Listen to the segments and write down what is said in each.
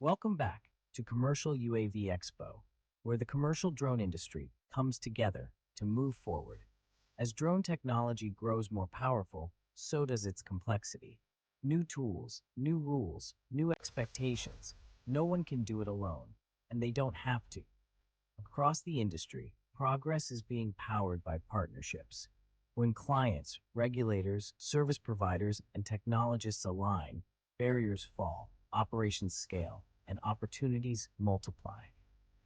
Welcome back to Commercial UAV Expo, where the commercial drone industry comes together to move forward. As drone technology grows more powerful, so does its complexity. New tools, new rules, new expectations. No one can do it alone, and they don't have to. Across the industry, progress is being powered by partnerships. When clients, regulators, service providers, and technologists align, barriers fall, operations scale, and opportunities multiply.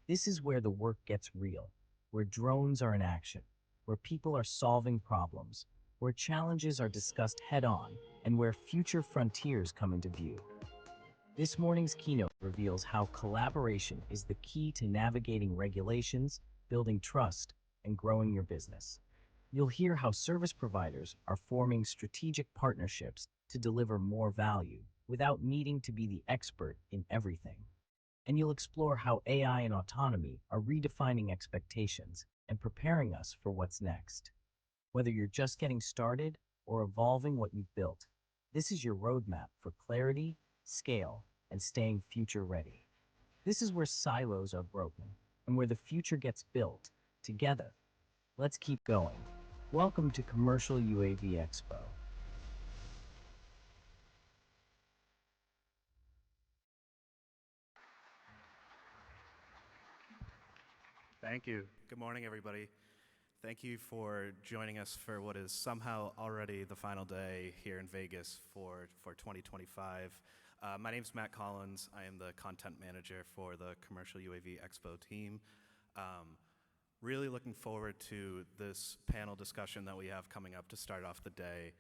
This is where the work gets real, where drones are in action, where people are solving problems, where challenges are discussed head on, and where future frontiers come into view. This morning's keynote reveals how collaboration is the key to navigating regulations, building trust, and growing your business. You'll hear how service providers are forming strategic partnerships to deliver more value without needing to be the expert in everything. And you'll explore how AI and autonomy are redefining expectations and preparing us for what's next. Whether you're just getting started or evolving what you've built, this is your roadmap for clarity, scale, and staying future ready. This is where silos are broken and where the future gets built together. Let's keep going. Welcome to Commercial UAV Expo. Thank you. Good morning, everybody. Thank you for joining us for what is somehow already the final day here in Vegas for 2025. My name is Matt Collins. I am the content manager for the Commercial UAV Expo team. Really looking forward to this panel discussion that we have coming up to start off the day.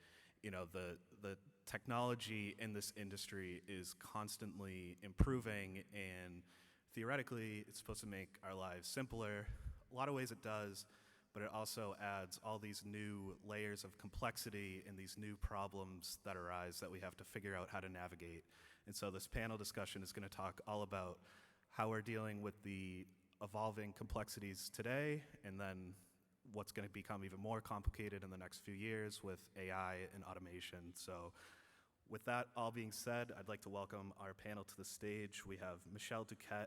You know, the technology in this industry is constantly improving, and theoretically, it's supposed to make our lives simpler. A lot of ways it does, but it also adds all these new layers of complexity and these new problems that arise that we have to figure out how to navigate. And so this panel discussion is going to talk all about how we're dealing with the evolving complexities today, and then what's going to become even more complicated in the next few years with AI and automation. So with that all being said, I'd like to welcome our panel to the stage. We have Michelle Duquette,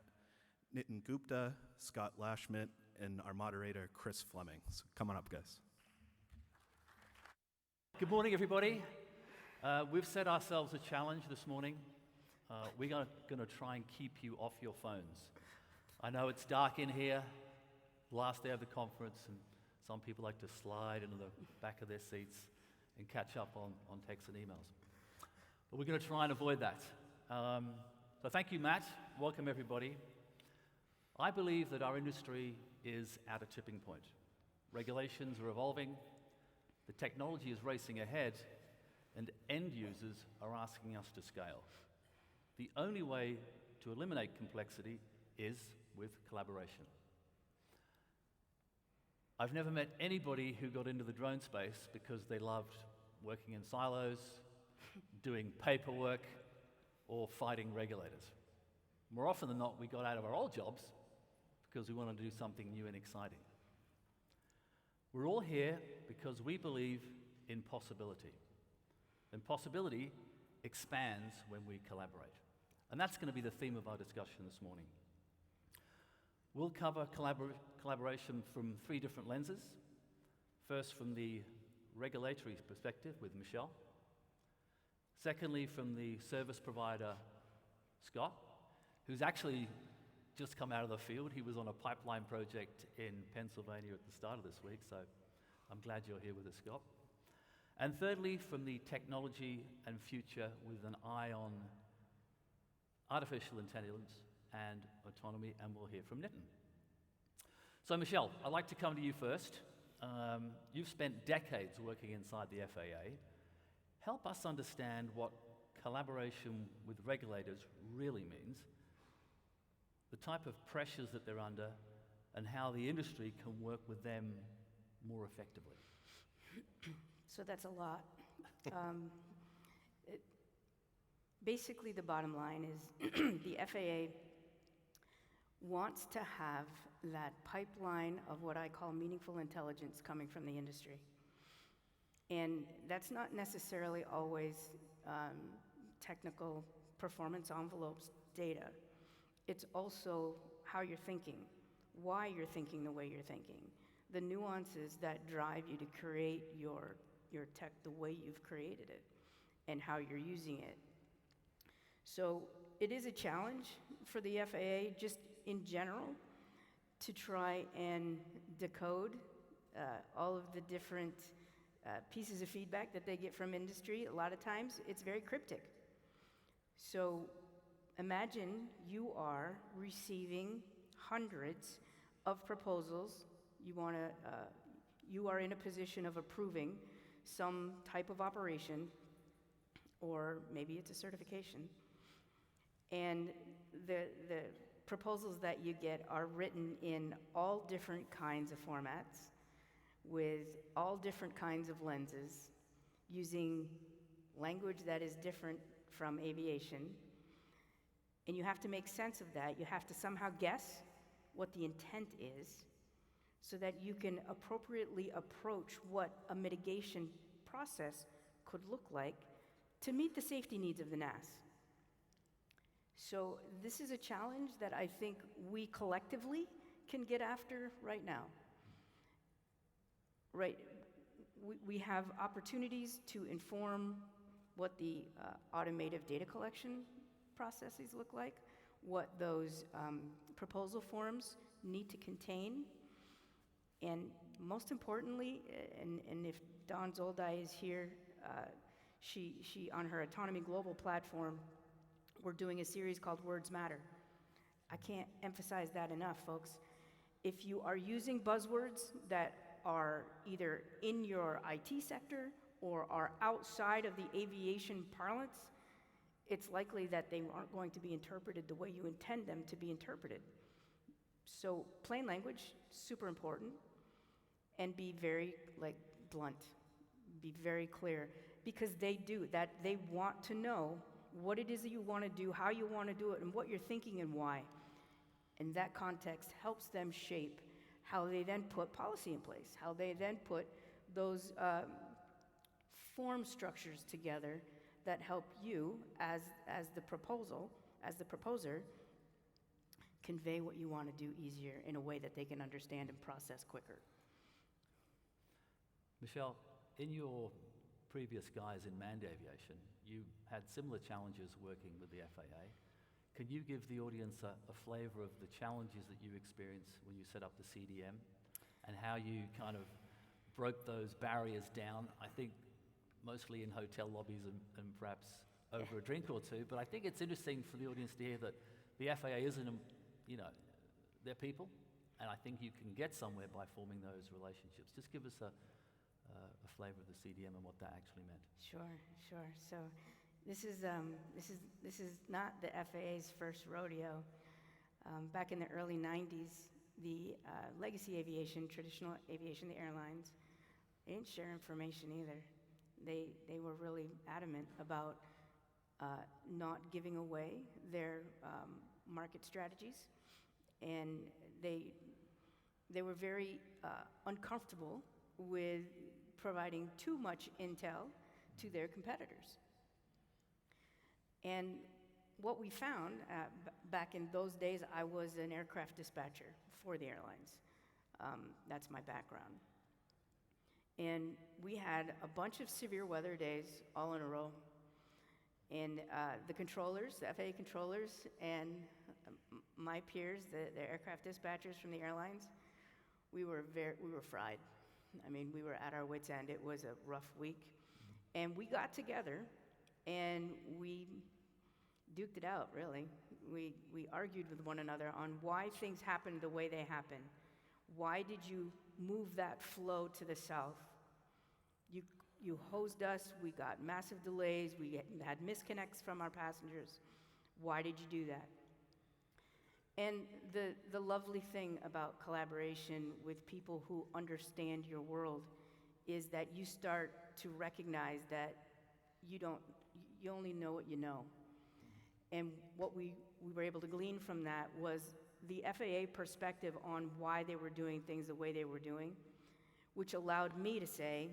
Nitin Gupta, Scott Lashmit, and our moderator, Chris Fleming. So come on up, guys. Good morning, everybody. We've set ourselves a challenge this morning. We are going to try and keep you off your phones. I know it's dark in here, last day of the conference, and some people like to slide into the back of their seats and catch up on texts and emails. But we're going to try and avoid that. So thank you, Matt. Welcome, everybody. I believe that our industry is at a tipping point. Regulations are evolving, the technology is racing ahead, and end users are asking us to scale. The only way to eliminate complexity is with collaboration. I've never met anybody who got into the drone space because they loved working in silos, doing paperwork, or fighting regulators. More often than not, we got out of our old jobs because we wanted to do something new and exciting. We're all here because we believe in possibility. And possibility expands when we collaborate. And that's going to be the theme of our discussion this morning. We'll cover collaboration from three different lenses. First, from the regulatory perspective with Michelle. Secondly, from the service provider, Scott, who's actually just come out of the field. He was on a pipeline project in Pennsylvania at the start of this week, so I'm glad you're here with us, Scott. And thirdly, from the technology and future with an eye on artificial intelligence and autonomy, and we'll hear from Nitin. So Michelle, I'd like to come to you first. You've spent decades working inside the FAA. Help us understand what collaboration with regulators really means, the type of pressures that they're under, and how the industry can work with them more effectively. So that's a lot. Basically, the bottom line is the FAA wants to have that pipeline of what I call meaningful intelligence coming from the industry. And that's not necessarily always technical performance envelopes data. it's also how you're thinking, why you're thinking the way you're thinking, the nuances that drive you to create your tech the way you've created it, and how you're using it. So it is a challenge for the FAA, just in general, to try and decode all of the different pieces of feedback that they get from industry. A lot of times, it's very cryptic. So imagine you are receiving hundreds of proposals. You are in a position of approving some type of operation, or maybe it's a certification. And the proposals that you get are written in all different kinds of formats, with all different kinds of lenses, using language that is different from aviation. And you have to make sense of that. You have to somehow guess what the intent is, so that you can appropriately approach what a mitigation process could look like to meet the safety needs of the NAS. So this is a challenge that I think we collectively can get after right now. Right, we have opportunities to inform what the automated data collection processes look like, what those proposal forms need to contain, and most importantly, and if Dawn Zoldi is here, she on her Autonomy Global platform, we're doing a series called Words Matter. I can't emphasize that enough, folks. If you are using buzzwords that are either in your IT sector or are outside of the aviation parlance, it's likely that they aren't going to be interpreted the way you intend them to be interpreted. So plain language, super important, and be very blunt, be very clear, because they do that. They want to know what it is that you want to do, how you want to do it, and what you're thinking and why. And that context helps them shape how they then put policy in place, how they then put those form structures together that help you, as the proposer, convey what you want to do easier in a way that they can understand and process quicker. Michelle, in your previous guise in manned aviation, you had similar challenges working with the FAA. Can you give the audience a flavor of the challenges that you experienced when you set up the CDM, and how you kind of broke those barriers down? I think mostly in hotel lobbies and perhaps over a drink or two, but I think it's interesting for the audience to hear that the FAA isn't, they're people, and I think you can get somewhere by forming those relationships. Just give us a flavor of the CDM and what that actually meant. Sure. So this is not the FAA's first rodeo. Back in the early 90s, the legacy aviation, traditional aviation, the airlines, they didn't share information either. They were really adamant about not giving away their market strategies, and they were very uncomfortable with providing too much intel to their competitors. And what we found, back in those days, I was an aircraft dispatcher for the airlines. That's my background. And we had a bunch of severe weather days all in a row. And the controllers, the FAA controllers, and my peers, the aircraft dispatchers from the airlines, we were fried. I mean, we were at our wits' end. It was a rough week. And we got together and we duked it out, really. We argued with one another on why things happened the way they happened. Why did you move that flow to the south? You hosed us, we got massive delays, we had misconnects from our passengers. Why did you do that? And the lovely thing about collaboration with people who understand your world is that you start to recognize that you only know what you know. And what we were able to glean from that was the FAA perspective on why they were doing things the way they were doing, which allowed me to say,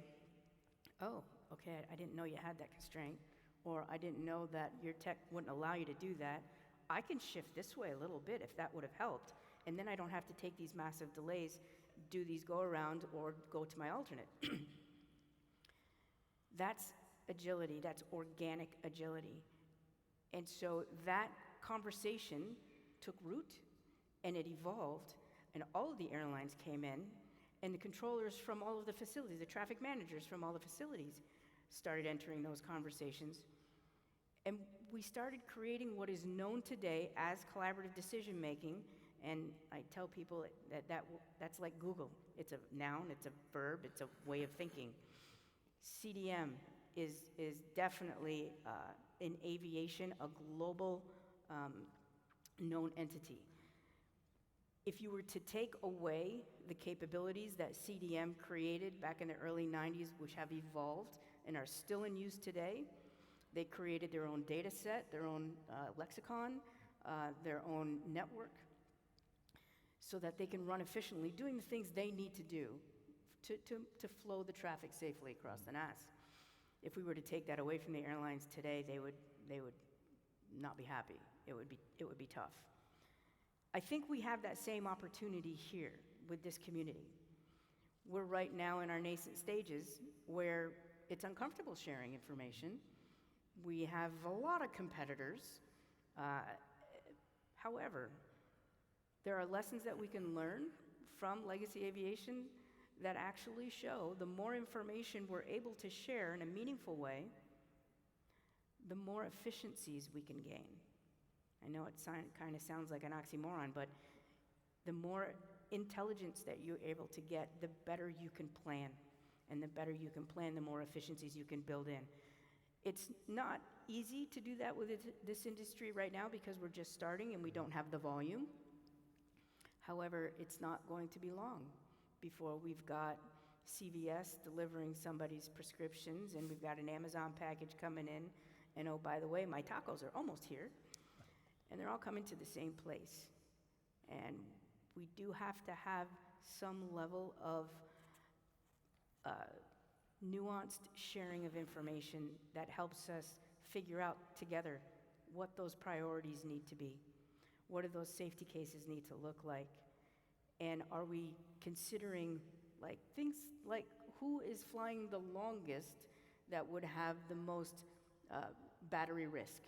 oh, okay, I didn't know you had that constraint, or I didn't know that your tech wouldn't allow you to do that. I can shift this way a little bit if that would have helped, and then I don't have to take these massive delays, do these go-around, or go to my alternate. That's agility, that's organic agility. And so that conversation took root, and it evolved, and all of the airlines came in, and the controllers from all of the facilities, the traffic managers from all the facilities, started entering those conversations. And we started creating what is known today as collaborative decision-making, and I tell people that's like Google. It's a noun, it's a verb, it's a way of thinking. CDM is definitely, in aviation, a global known entity. If you were to take away the capabilities that CDM created back in the early 90s, which have evolved and are still in use today, they created their own data set, their own lexicon, their own network, so that they can run efficiently, doing the things they need to do to flow the traffic safely across the NAS. If we were to take that away from the airlines today, they would not be happy. It would be tough. I think we have that same opportunity here with this community. We're right now in our nascent stages where it's uncomfortable sharing information. We have a lot of competitors. However, there are lessons that we can learn from legacy aviation that actually show the more information we're able to share in a meaningful way, the more efficiencies we can gain. I know it kind of sounds like an oxymoron, but the more intelligence that you're able to get, the better you can plan. And the better you can plan, the more efficiencies you can build in. It's not easy to do that with this industry right now because we're just starting and we don't have the volume. However, it's not going to be long before we've got CVS delivering somebody's prescriptions, and we've got an Amazon package coming in, and oh, by the way, my tacos are almost here. And they're all coming to the same place. And we do have to have some level of nuanced sharing of information that helps us figure out together what those priorities need to be. What do those safety cases need to look like? And are we considering things like who is flying the longest that would have the most battery risk,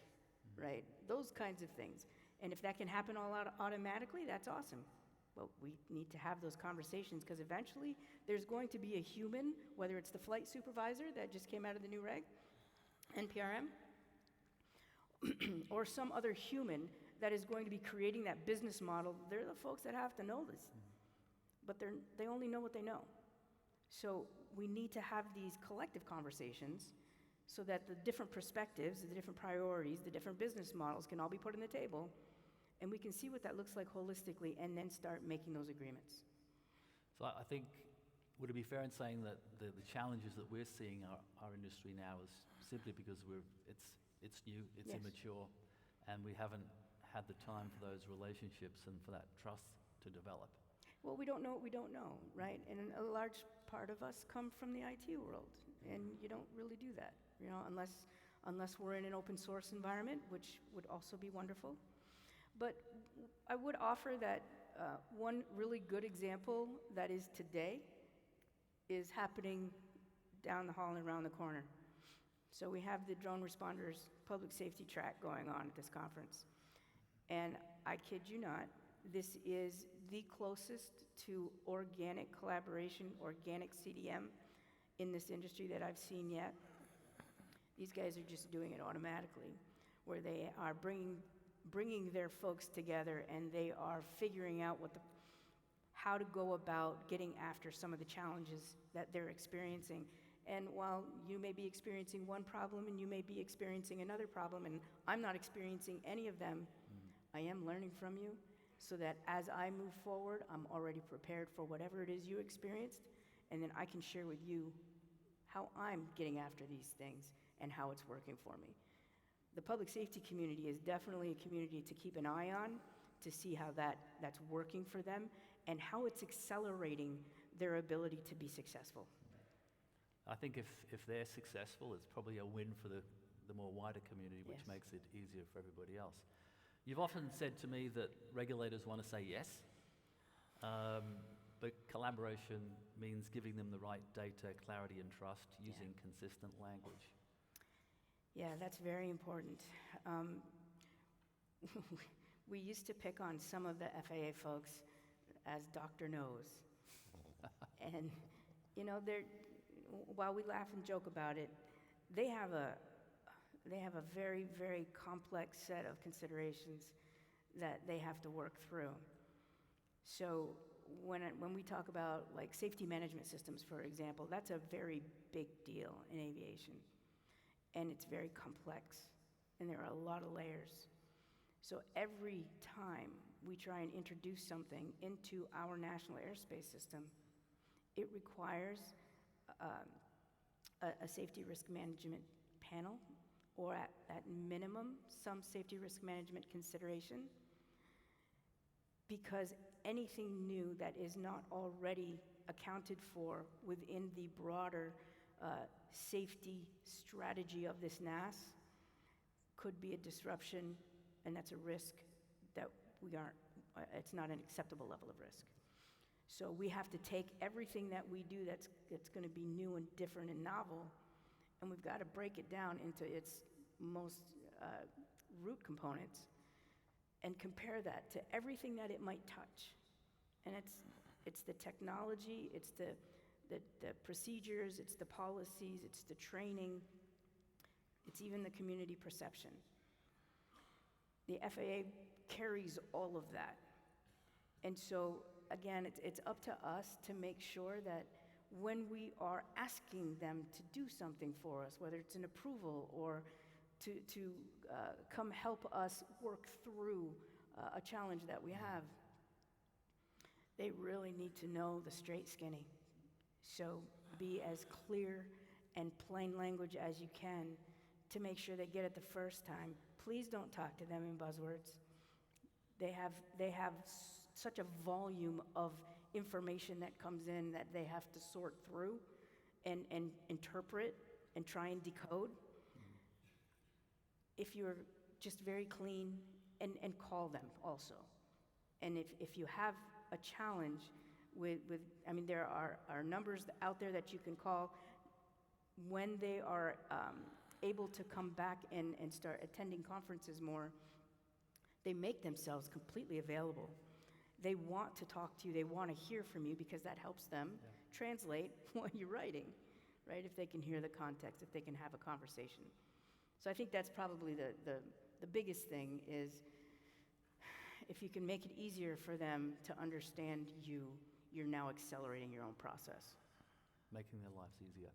right? Those kinds of things. And if that can happen all out automatically, that's awesome. But we need to have those conversations because eventually there's going to be a human, whether it's the flight supervisor that just came out of the new reg, NPRM, or some other human that is going to be creating that business model. They're the folks that have to know this. But they only know what they know. So we need to have these collective conversations so that the different perspectives, the different priorities, the different business models can all be put on the table, and we can see what that looks like holistically and then start making those agreements. So I think, would it be fair in saying that the challenges that we're seeing our industry now is simply because it's new, it's Yes. immature, and we haven't had the time for those relationships and for that trust to develop? Well, we don't know what we don't know, right? And a large part of us come from the IT world, and you don't really do that, unless we're in an open source environment, which would also be wonderful. But I would offer that one really good example that is today is happening down the hall and around the corner. So we have the Drone Responders public safety track going on at this conference. And I kid you not, this is the closest to organic collaboration, organic CDM in this industry that I've seen yet. These guys are just doing it automatically, where they are bringing their folks together and they are figuring out how to go about getting after some of the challenges that they're experiencing. And while you may be experiencing one problem and you may be experiencing another problem, and I'm not experiencing any of them, I am learning from you so that as I move forward, I'm already prepared for whatever it is you experienced, and then I can share with you how I'm getting after these things and how it's working for me. The public safety community is definitely a community to keep an eye on, to see how that's working for them and how it's accelerating their ability to be successful. I think if they're successful, it's probably a win for the more wider community, which Yes. makes it easier for everybody else. You've often said to me that regulators want to say yes, but collaboration means giving them the right data, clarity, and trust using consistent language. Yeah, that's very important. We used to pick on some of the FAA folks as Dr. Knows. And, you know, while we laugh and joke about it, they have a very, very complex set of considerations that they have to work through. So when we talk about like safety management systems, for example, that's a very big deal in aviation. And it's very complex, and there are a lot of layers. So every time we try and introduce something into our national airspace system, it requires a safety risk management panel, or at minimum, some safety risk management consideration, because anything new that is not already accounted for within the broader safety strategy of this NAS could be a disruption, and that's a risk that it's not an acceptable level of risk. So we have to take everything that we do that's going to be new and different and novel, and we've got to break it down into its most root components and compare that to everything that it might touch. And it's the technology, it's the procedures, it's the policies, it's the training, it's even the community perception. The FAA carries all of that. And so, again, it's up to us to make sure that when we are asking them to do something for us, whether it's an approval or to come help us work through a challenge that we have, they really need to know the straight skinny. So be as clear and plain language as you can to make sure they get it the first time. Please don't talk to them in buzzwords. They have such a volume of information that comes in that they have to sort through and interpret and try and decode. If you're just very clean, and call them also. And if you have a challenge with I mean, there are numbers out there that you can call when they are able to come back and start attending conferences more. They make themselves completely available. They want to talk to you. They want to hear from you because that helps them translate what you're writing, right? If they can hear the context, if they can have a conversation. So I think that's probably the biggest thing is if you can make it easier for them to understand you, you're now accelerating your own process. Making their lives easier.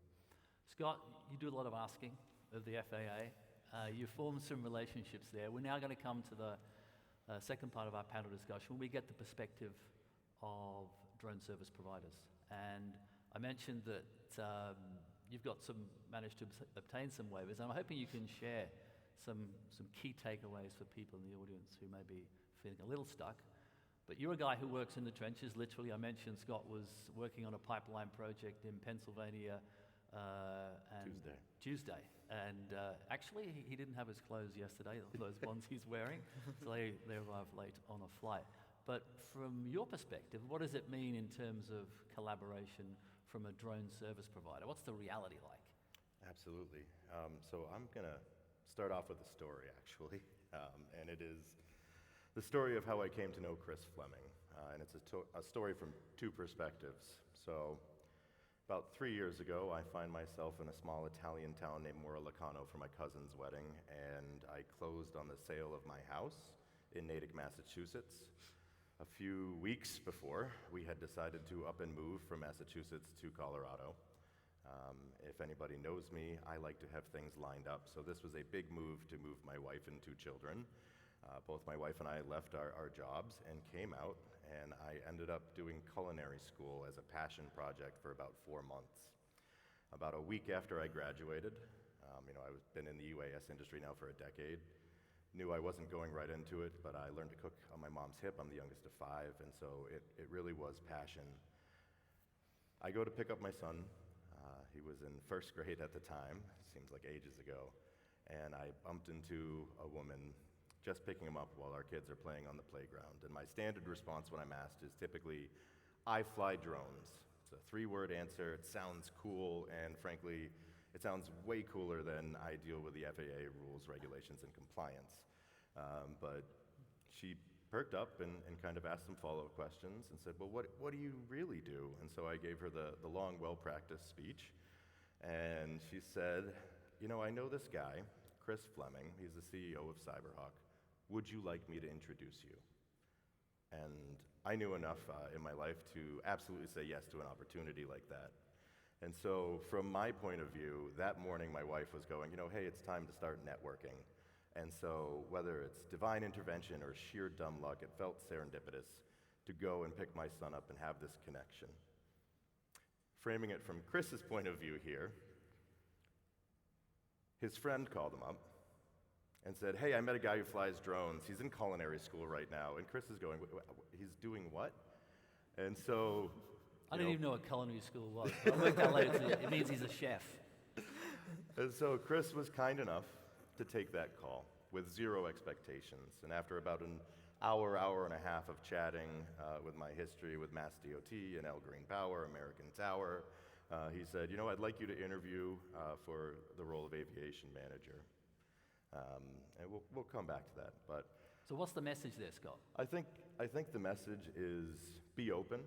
Scott, you do a lot of asking of the FAA. You formed some relationships there. We're now going to come to the second part of our panel discussion where we get the perspective of drone service providers. And I mentioned that you've managed to obtain some waivers. I'm hoping you can share some key takeaways for people in the audience who may be feeling a little stuck. But you're a guy who works in the trenches. Literally, I mentioned Scott was working on a pipeline project in Pennsylvania Tuesday. And actually, he didn't have his clothes yesterday, those ones he's wearing, so they arrived late on a flight. But from your perspective, what does it mean in terms of collaboration from a drone service provider? What's the reality like? Absolutely. So I'm going to start off with a story, actually. And it is the story of how I came to know Chris Fleming. And it's a story from two perspectives. So about 3 years ago, I find myself in a small Italian town named Moralacano for my cousin's wedding, and I closed on the sale of my house in Natick, Massachusetts. A few weeks before, we had decided to up and move from Massachusetts to Colorado. If anybody knows me, I like to have things lined up, so this was a big move to move my wife and 2 children. Both my wife and I left our jobs and came out, and I ended up doing culinary school as a passion project for about 4 months. About a week after I graduated, I've been in the UAS industry now for a decade, knew I wasn't going right into it, but I learned to cook on my mom's hip. I'm the youngest of 5, and so it really was passion. I go to pick up my son. He was in 1st grade at the time, seems like ages ago, and I bumped into a woman just picking them up while our kids are playing on the playground. And my standard response when I'm asked is typically, I fly drones. It's a 3-word answer. It sounds cool, and frankly, it sounds way cooler than I deal with the FAA rules, regulations, and compliance. But she perked up and kind of asked some follow-up questions and said, well, what do you really do? And so I gave her the long, well-practiced speech. And she said, you know, I know this guy, Chris Fleming. He's the CEO of Cyberhawk. Would you like me to introduce you? And I knew enough in my life to absolutely say yes to an opportunity like that. And so from my point of view, that morning my wife was going, you know, hey, it's time to start networking. And so whether it's divine intervention or sheer dumb luck, it felt serendipitous to go and pick my son up and have this connection. Framing it from Chris's point of view here, his friend called him up and said, hey, I met a guy who flies drones. He's in culinary school right now. And Chris is going, he's doing what? And so I didn't even know what culinary school was. I worked out later. It means he's a chef. And so Chris was kind enough to take that call with zero expectations. And after about an hour and a half of chatting with my history with Mass DOT and El Green Power, American Tower, he said, you know, I'd like you to interview for the role of aviation manager. And we'll come back to that. But So what's the message there, Scott? I think the message is be open.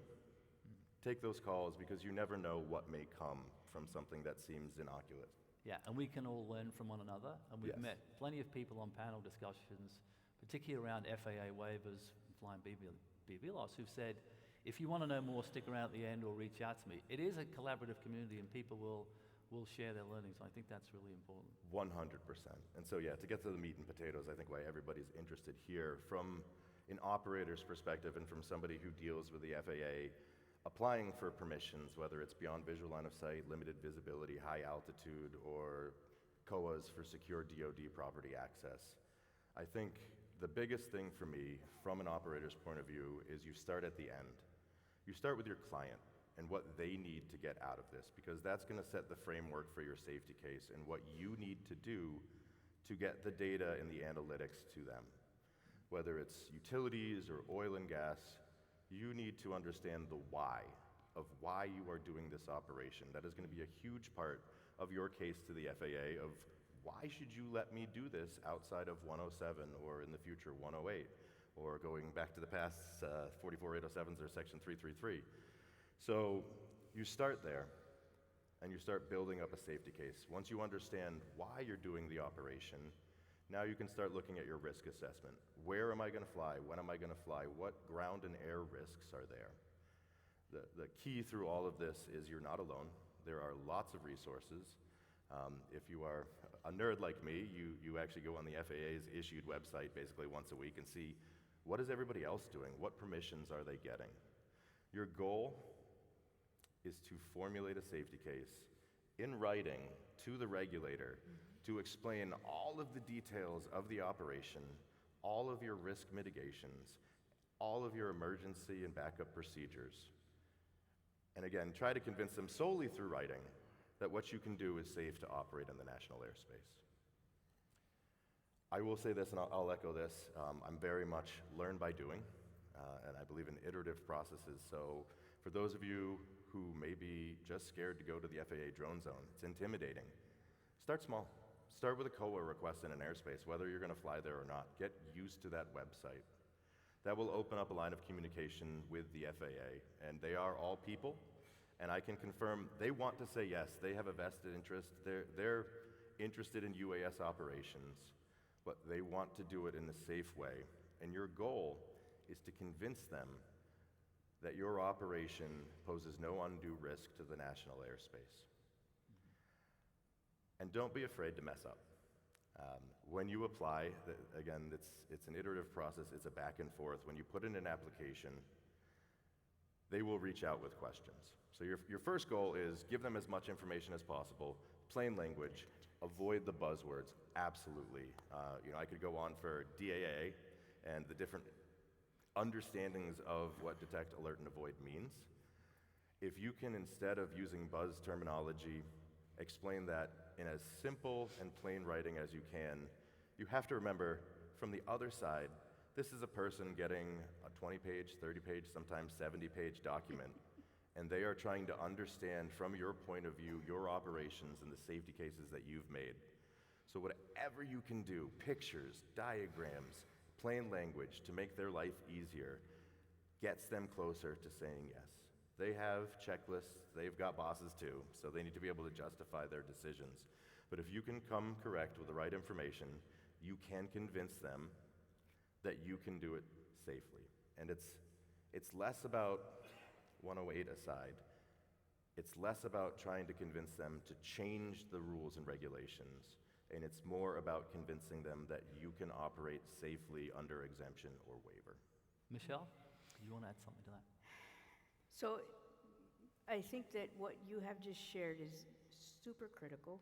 Take those calls because you never know what may come from something that seems innocuous. Yeah, and we can all learn from one another. And we've Yes. met plenty of people on panel discussions, particularly around FAA waivers and flying BVLOS, who've said, if you want to know more, stick around at the end or reach out to me. It is a collaborative community and people will share their learnings. I think that's really important. 100%. And so, yeah, to get to the meat and potatoes, I think why everybody's interested here from an operator's perspective and from somebody who deals with the FAA, applying for permissions, whether it's beyond visual line of sight, limited visibility, high altitude, or COAs for secure DoD property access. I think the biggest thing for me, from an operator's point of view, is you start at the end. You start with your client and what they need to get out of this, because that's going to set the framework for your safety case and what you need to do to get the data and the analytics to them. Whether it's utilities or oil and gas, you need to understand the why of why you are doing this operation. That is going to be a huge part of your case to the FAA of why should you let me do this outside of 107 or in the future 108 or going back to the past 44807s or section 333. So you start there and you start building up a safety case. Once you understand why you're doing the operation, now you can start looking at your risk assessment. Where am I going to fly? When am I going to fly? What ground and air risks are there? The key through all of this is you're not alone. There are lots of resources. If you are a nerd like me, you actually go on the FAA's issued website basically once a week and see what is everybody else doing? What permissions are they getting? Your goal is to formulate a safety case in writing to the regulator to explain all of the details of the operation, all of your risk mitigations, all of your emergency and backup procedures. And again, try to convince them solely through writing that what you can do is safe to operate in the national airspace. I will say this, and I'll echo this, I'm very much learn by doing, and I believe in iterative processes. So for those of you who may be just scared to go to the FAA drone zone, it's intimidating. Start small. Start with a COA request in an airspace, whether you're going to fly there or not. Get used to that website. That will open up a line of communication with the FAA, and they are all people, and I can confirm they want to say yes. They have a vested interest. They're interested in UAS operations, but they want to do it in a safe way. And your goal is to convince them that your operation poses no undue risk to the national airspace. And don't be afraid to mess up. When you apply, again, it's an iterative process, it's a back and forth. When you put in an application, they will reach out with questions. So your first goal is give them as much information as possible, plain language, avoid the buzzwords, absolutely. I could go on for DAA and the different understandings of what detect, alert, and avoid means. If you can, instead of using buzz terminology, explain that in as simple and plain writing as you can. You have to remember, from the other side, this is a person getting a 20-page, 30-page, sometimes 70-page document, and they are trying to understand from your point of view, your operations and the safety cases that you've made. So whatever you can do, pictures, diagrams, plain language to make their life easier, gets them closer to saying yes. They have checklists, they've got bosses too, so they need to be able to justify their decisions. But if you can come correct with the right information, you can convince them that you can do it safely. And it's less about 108 aside, it's less about trying to convince them to change the rules and regulations, and it's more about convincing them that you can operate safely under exemption or waiver. Michelle, do you want to add something to that? So I think that what you have just shared is super critical,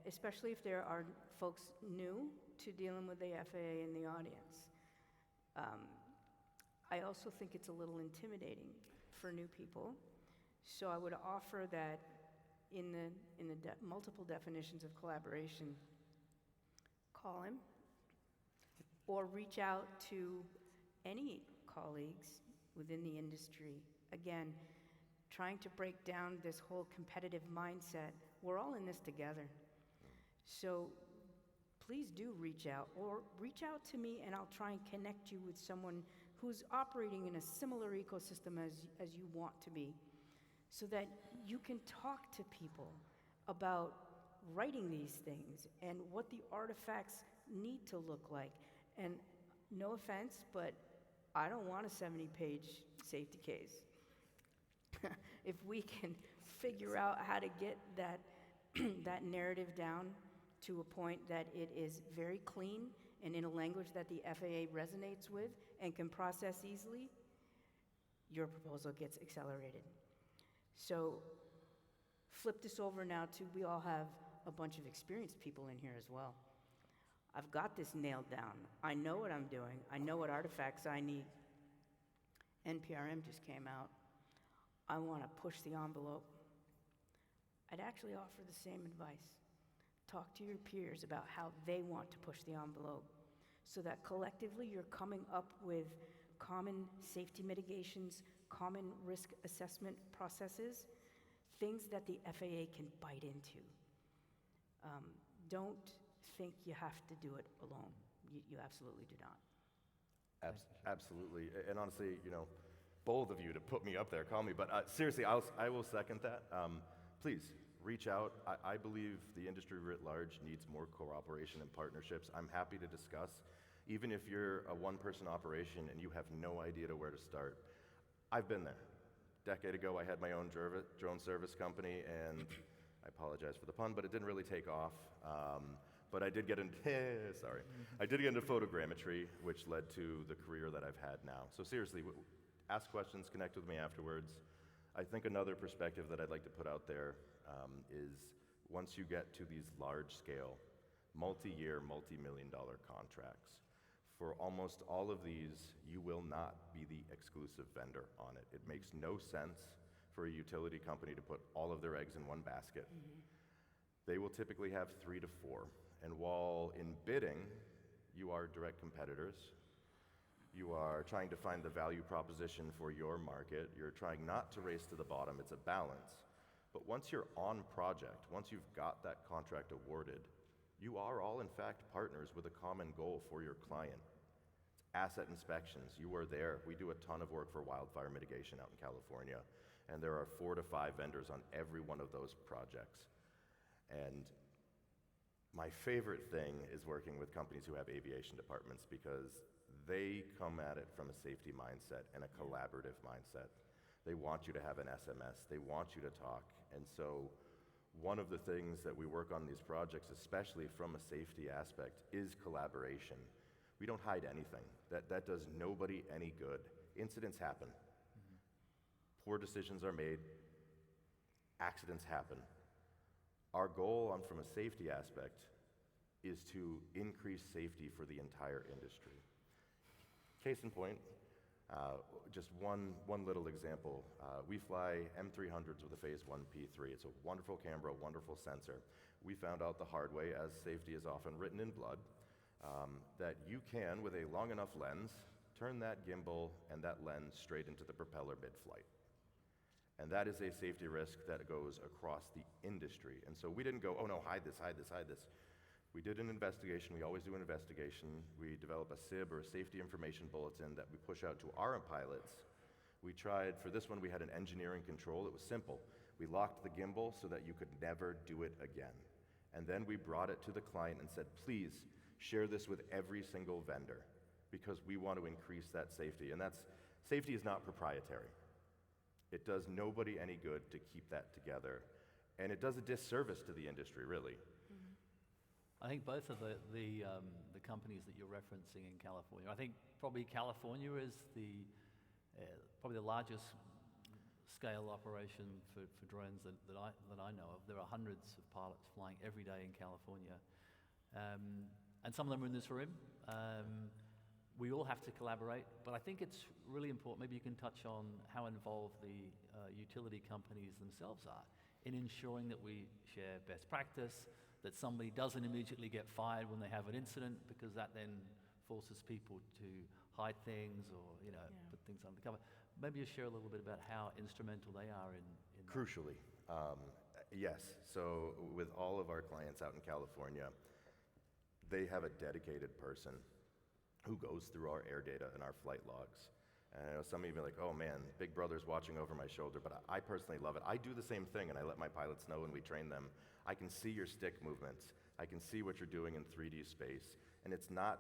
especially if there are folks new to dealing with the FAA in the audience. I also think it's a little intimidating for new people. So I would offer that in the multiple definitions of collaboration, call him or reach out to any colleagues within the industry. Again, trying to break down this whole competitive mindset. We're all in this together. So please do reach out, or reach out to me and I'll try and connect you with someone who's operating in a similar ecosystem as you want to be, so that you can talk to people about writing these things and what the artifacts need to look like. And no offense, but I don't want a 70-page safety case. If we can figure out how to get that, that narrative down to a point that it is very clean and in a language that the FAA resonates with and can process easily, your proposal gets accelerated. So flip this over now to, we all have a bunch of experienced people in here as well. I've got this nailed down. I know what I'm doing. I know what artifacts I need. NPRM just came out. I want to push the envelope. I'd actually offer the same advice. Talk to your peers about how they want to push the envelope, so that collectively you're coming up with common safety mitigations, common risk assessment processes, things that the FAA can bite into. Don't think you have to do it alone. You absolutely do not. Absolutely, and honestly, bold of you to put me up there, call me, but seriously, I will second that. Please, reach out. I believe the industry writ large needs more cooperation and partnerships. I'm happy to discuss. Even if you're a one-person operation and you have no idea to where to start, I've been there. A decade ago, I had my own drone service company, and I apologize for the pun, but it didn't really take off. But I did get into, I did get into photogrammetry, which led to the career that I've had now. So seriously, ask questions, connect with me afterwards. I think another perspective that I'd like to put out there is once you get to these large-scale, multi-year, multi-million-dollar contracts, for almost all of these, you will not be the exclusive vendor on it. It makes no sense for a utility company to put all of their eggs in one basket. Mm-hmm. They will typically have 3 to 4. And while in bidding, you are direct competitors, you are trying to find the value proposition for your market, you're trying not to race to the bottom, it's a balance. But once you're on project, once you've got that contract awarded, you are all in fact partners with a common goal for your client. It's asset inspections, you are there. We do a ton of work for wildfire mitigation out in California, and there are 4 to 5 vendors on every one of those projects. And my favorite thing is working with companies who have aviation departments, because they come at it from a safety mindset and a collaborative mindset. They want you to have an SMS, they want you to talk. And so one of the things that we work on these projects, especially from a safety aspect, is collaboration. We don't hide anything. That does nobody any good. Incidents happen. Mm-hmm. Poor decisions are made. Accidents happen. Our goal from a safety aspect is to increase safety for the entire industry. Case in point, just one little example. We fly M300s with a Phase 1 P3. It's a wonderful camera, wonderful sensor. We found out the hard way, as safety is often written in blood, that you can, with a long enough lens, turn that gimbal and that lens straight into the propeller mid-flight. And that is a safety risk that goes across the industry. And so we didn't go, oh no, hide this, hide this, hide this. We did an investigation. We always do an investigation. We develop a SIB, or a safety information bulletin, that we push out to our pilots. We tried, for this one, we had an engineering control. It was simple. We locked the gimbal so that you could never do it again. And then we brought it to the client and said, please share this with every single vendor, because we want to increase that safety. And safety is not proprietary. It does nobody any good to keep that together. And it does a disservice to the industry, really. I think both of the companies that you're referencing in California, I think probably California is probably the largest scale operation for drones that I know of. There are hundreds of pilots flying every day in California. And some of them are in this room. We all have to collaborate, but I think it's really important. Maybe you can touch on how involved the utility companies themselves are in ensuring that we share best practice, that somebody doesn't immediately get fired when they have an incident, because that then forces people to hide things or put things under cover. Maybe you share a little bit about how instrumental they are in Crucially, yes. So with all of our clients out in California, they have a dedicated person who goes through our air data and our flight logs. And I know some of you be like, oh man, Big Brother's watching over my shoulder, but I personally love it. I do the same thing, and I let my pilots know when we train them. I can see your stick movements. I can see what you're doing in 3D space. And it's not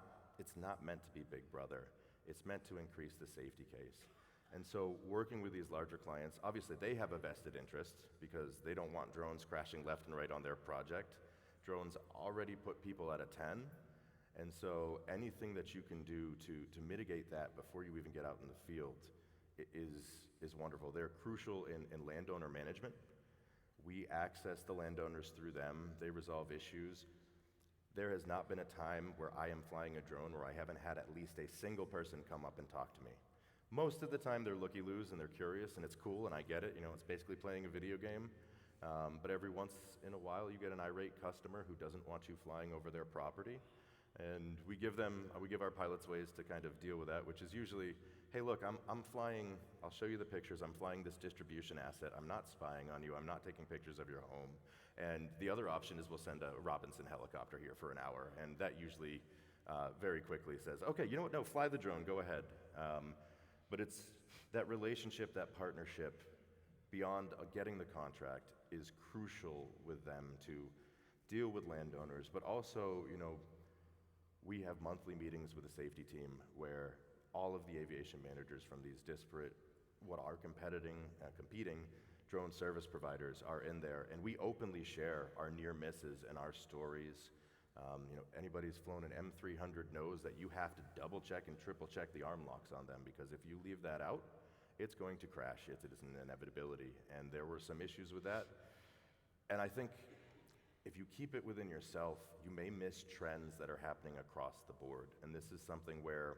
meant to be Big Brother. It's meant to increase the safety case. And so working with these larger clients, obviously they have a vested interest because they don't want drones crashing left and right on their project. Drones already put people at a 10. And so anything that you can do to mitigate that before you even get out in the field is wonderful. They're crucial in landowner management. We access the landowners through them. They resolve issues. There has not been a time where I am flying a drone where I haven't had at least a single person come up and talk to me. Most of the time they're looky-loos and they're curious, and it's cool, and I get it. It's basically playing a video game. But every once in a while you get an irate customer who doesn't want you flying over their property. And we give our pilots ways to kind of deal with that, which is usually, hey, look, I'm flying, I'll show you the pictures, I'm flying this distribution asset, I'm not spying on you, I'm not taking pictures of your home. And the other option is we'll send a Robinson helicopter here for an hour, and that usually very quickly says, okay, you know what, no, fly the drone, go ahead. But it's that relationship, that partnership, beyond getting the contract, is crucial with them to deal with landowners, but also, we have monthly meetings with the safety team where all of the aviation managers from these disparate, what are competing drone service providers are in there, and we openly share our near misses and our stories. Anybody who's flown an M300 knows that you have to double check and triple check the arm locks on them, because if you leave that out, it's going to crash. It is an inevitability, and there were some issues with that. And I think if you keep it within yourself, you may miss trends that are happening across the board. And this is something where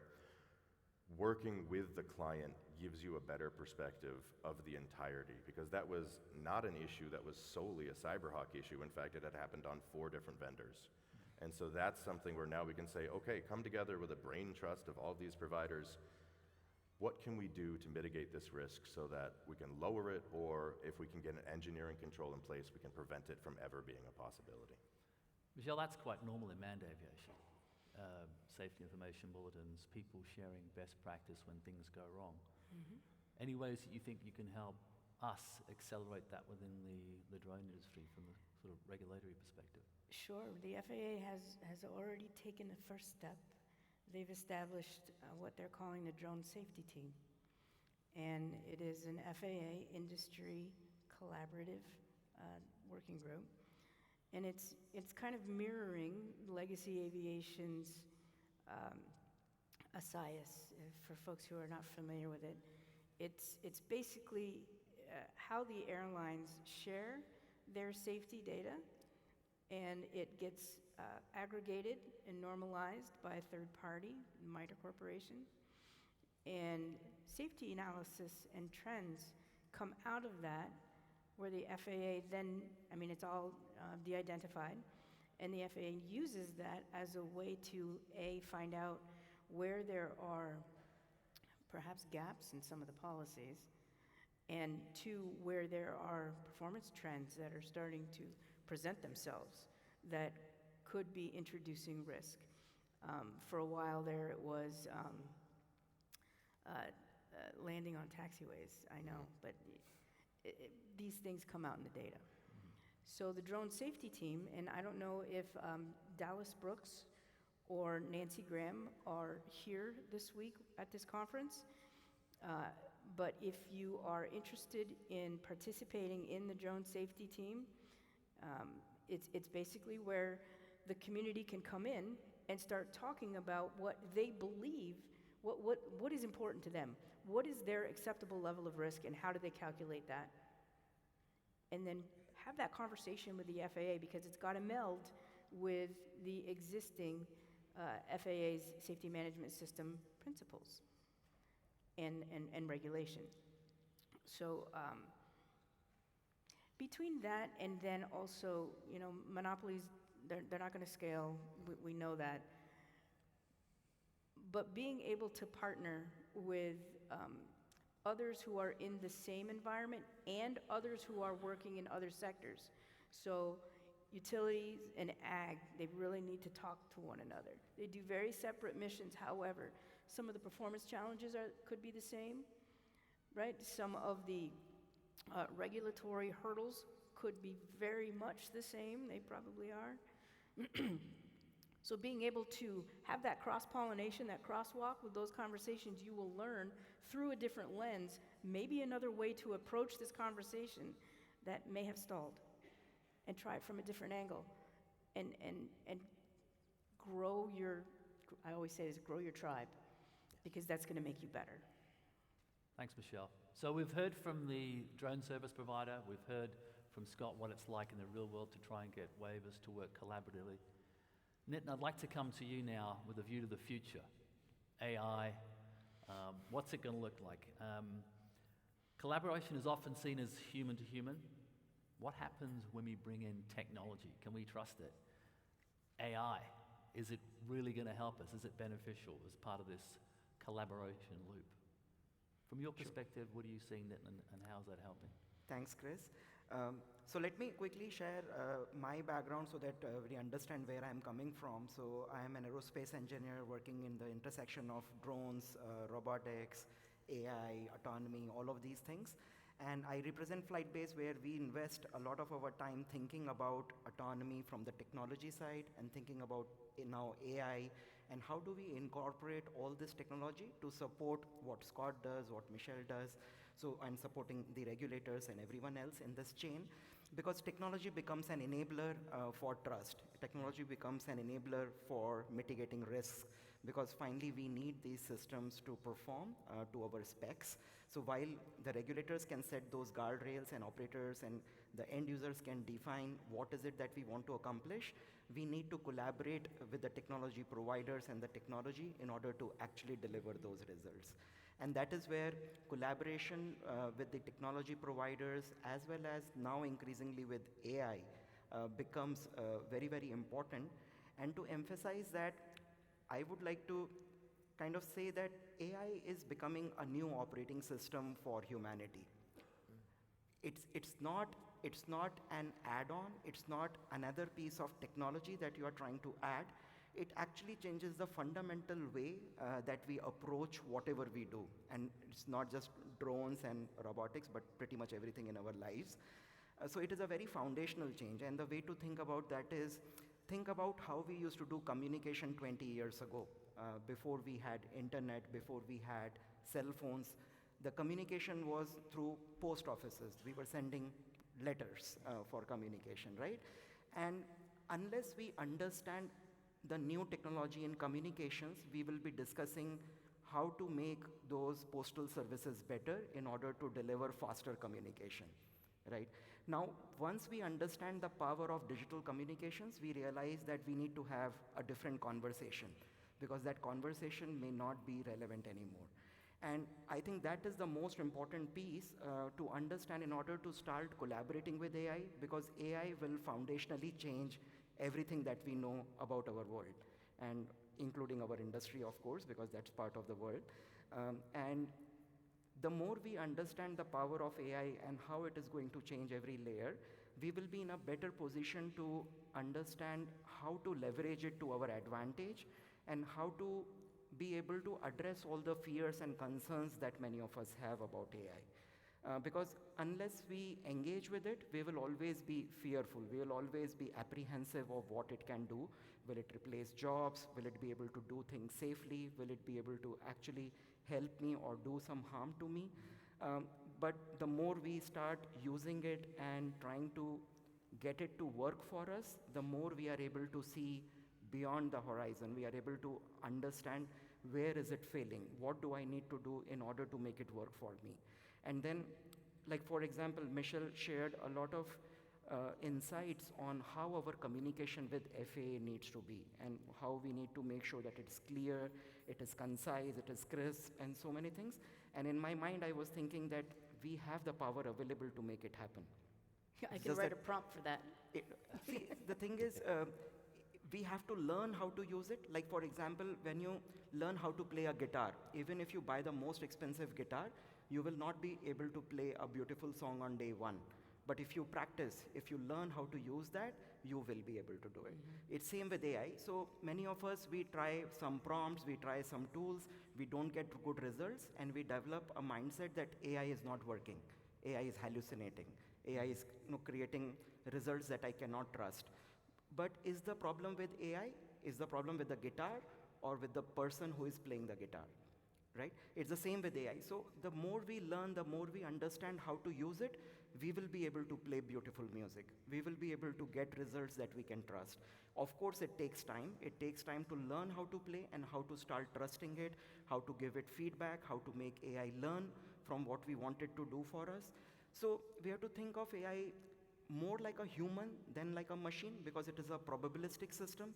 working with the client gives you a better perspective of the entirety, because that was not an issue that was solely a Cyberhawk issue. In fact, it had happened on 4 different vendors. And so that's something where now we can say, okay, come together with a brain trust of all these providers. What can we do to mitigate this risk so that we can lower it, or if we can get an engineering control in place, we can prevent it from ever being a possibility? Michelle, that's quite normal in manned aviation. Safety information bulletins, people sharing best practice when things go wrong. Mm-hmm. Any ways that you think you can help us accelerate that within the drone industry from a sort of regulatory perspective? Sure. The FAA has already taken the first step. They've established what they're calling the Drone Safety Team. And it is an FAA industry collaborative working group. And it's kind of mirroring legacy aviation's ASIAS, for folks who are not familiar with it. It's basically how the airlines share their safety data, and it gets aggregated and normalized by a third party, MITRE Corporation. And safety analysis and trends come out of that, where the FAA then, it's all de-identified, And the FAA uses that as a way to, A, find out where there are perhaps gaps in some of the policies, and two, where there are performance trends that are starting to present themselves that could be introducing risk. For a while there, it was landing on taxiways, I know, but these things come out in the data. So the drone safety team, and I don't know if Dallas Brooks or Nancy Graham are here this week at this conference, but if you are interested in participating in the drone safety team, it's basically where the community can come in and start talking about what they believe, what is important to them, what is their acceptable level of risk, and how do they calculate that? And then have that conversation with the FAA, because it's got to meld with the existing FAA's safety management system principles and regulation. So between that and then also, monopolies, they're not going to scale. We know that. But being able to partner with others who are in the same environment and others who are working in other sectors. So utilities and ag, they really need to talk to one another. They do very separate missions. However, some of the performance challenges could be the same, right? Some of the regulatory hurdles could be very much the same. They probably are. So being able to have that cross-pollination, that crosswalk with those conversations, you will learn through a different lens, maybe another way to approach this conversation that may have stalled, and try it from a different angle, and grow your, I always say this, grow your tribe, because that's going to make you better. Thanks, Michelle. So we've heard from the drone service provider, we've heard from Scott what it's like in the real world to try and get waivers to work collaboratively. Nitin, I'd like to come to you now with a view to the future. AI, what's it going to look like? Collaboration is often seen as human to human. What happens when we bring in technology? Can we trust it? AI, is it really going to help us? Is it beneficial as part of this collaboration loop? From your perspective, what are you seeing, Nitin, and how's that helping? Thanks, Chris. So let me quickly share my background so that we understand where I'm coming from. So I am an aerospace engineer working in the intersection of drones, robotics, AI, autonomy, all of these things. And I represent Flytbase, where we invest a lot of our time thinking about autonomy from the technology side and thinking about now AI, and how do we incorporate all this technology to support what Scott does, what Michelle does. So I'm supporting the regulators and everyone else in this chain, because technology becomes an enabler for trust. Technology becomes an enabler for mitigating risks, because finally we need these systems to perform to our specs. So while the regulators can set those guardrails and operators and the end users can define what is it that we want to accomplish, we need to collaborate with the technology providers and the technology in order to actually deliver those results. And that is where collaboration with the technology providers, as well as now increasingly with AI, becomes very, very important. And to emphasize that, I would like to kind of say that AI is becoming a new operating system for humanity. It's not an add-on, it's not another piece of technology that you are trying to add. It actually changes the fundamental way that we approach whatever we do. And it's not just drones and robotics, but pretty much everything in our lives. So it is a very foundational change. And the way to think about that is, think about how we used to do communication 20 years ago. Before we had internet, before we had cell phones, the communication was through post offices. We were sending letters for communication, right? And unless we understand the new technology in communications, we will be discussing how to make those postal services better in order to deliver faster communication, right? Now, once we understand the power of digital communications, we realize that we need to have a different conversation, because that conversation may not be relevant anymore. And I think that is the most important piece to understand in order to start collaborating with AI, because AI will foundationally change everything that we know about our world, and including our industry, of course, because that's part of the world. And the more we understand the power of AI and how it is going to change every layer, we will be in a better position to understand how to leverage it to our advantage and how to be able to address all the fears and concerns that many of us have about AI. Because unless we engage with it, we will always be fearful. We will always be apprehensive of what it can do. Will it replace jobs? Will it be able to do things safely? Will it be able to actually help me or do some harm to me? But the more we start using it and trying to get it to work for us, the more we are able to see beyond the horizon. We are able to understand where is it failing, what do I need to do in order to make it work for me. And then, like for example, Michelle shared a lot of insights on how our communication with FAA needs to be and how we need to make sure that it's clear, it is concise, it is crisp, and so many things. And in my mind, I was thinking that we have the power available to make it happen. I can write a prompt for that. See, the thing is, we have to learn how to use it. Like for example, when you learn how to play a guitar, even if you buy the most expensive guitar, you will not be able to play a beautiful song on day one. But if you practice, if you learn how to use that, you will be able to do it. It's same with AI. So many of us, we try some prompts, we try some tools, we don't get good results, and we develop a mindset that AI is not working. AI is hallucinating. AI is creating results that I cannot trust. But is the problem with AI? Is the problem with the guitar or with the person who is playing the guitar? Right? It's the same with AI. So the more we learn, the more we understand how to use it, we will be able to play beautiful music. We will be able to get results that we can trust. Of course, it takes time. It takes time to learn how to play and how to start trusting it, how to give it feedback, how to make AI learn from what we want it to do for us. So we have to think of AI more like a human than like a machine, because it is a probabilistic system.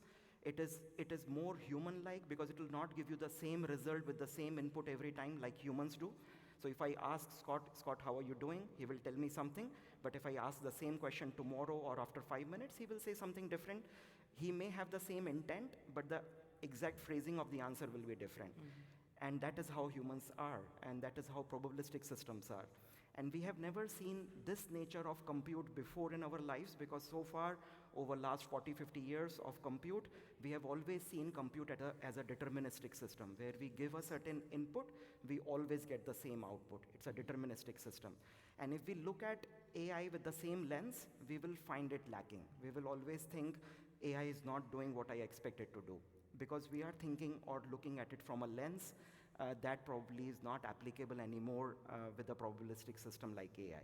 It is more human-like because it will not give you the same result with the same input every time like humans do. So if I ask Scott, how are you doing? He will tell me something. But if I ask the same question tomorrow or after 5 minutes, he will say something different. He may have the same intent, but the exact phrasing of the answer will be different. And that is how humans are, and that is how probabilistic systems are. And we have never seen this nature of compute before in our lives, because so far, over last 40, 50 years of compute, we have always seen compute as a deterministic system, where we give a certain input, we always get the same output. It's a deterministic system. And if we look at AI with the same lens, we will find it lacking. We will always think AI is not doing what I expect it to do, because we are thinking or looking at it from a lens that probably is not applicable anymore with a probabilistic system like AI.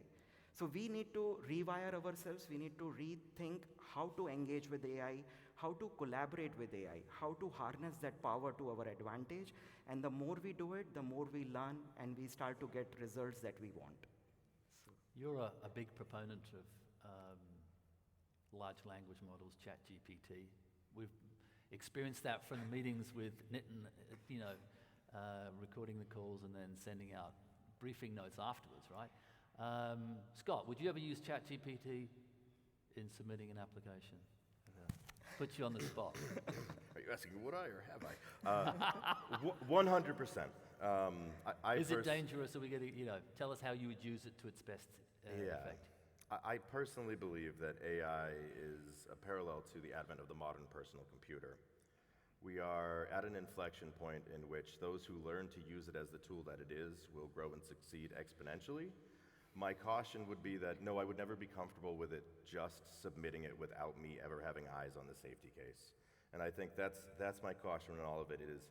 So we need to rewire ourselves. We need to rethink how to engage with AI, how to collaborate with AI, how to harness that power to our advantage. And the more we do it, the more we learn, and we start to get results that we want. So. You're a big proponent of large language models, ChatGPT. We've experienced that from the meetings with Nitin, recording the calls and then sending out briefing notes afterwards, right? Scott, would you ever use ChatGPT in submitting an application? Put you on the spot. Are you asking would I or have I? 100%. Is it dangerous? Are we going to, tell us how you would use it to its best effect? I personally believe that AI is a parallel to the advent of the modern personal computer. We are at an inflection point in which those who learn to use it as the tool that it is will grow and succeed exponentially. My caution would be that, no, I would never be comfortable with it just submitting it without me ever having eyes on the safety case. And I think that's my caution in all of it. It is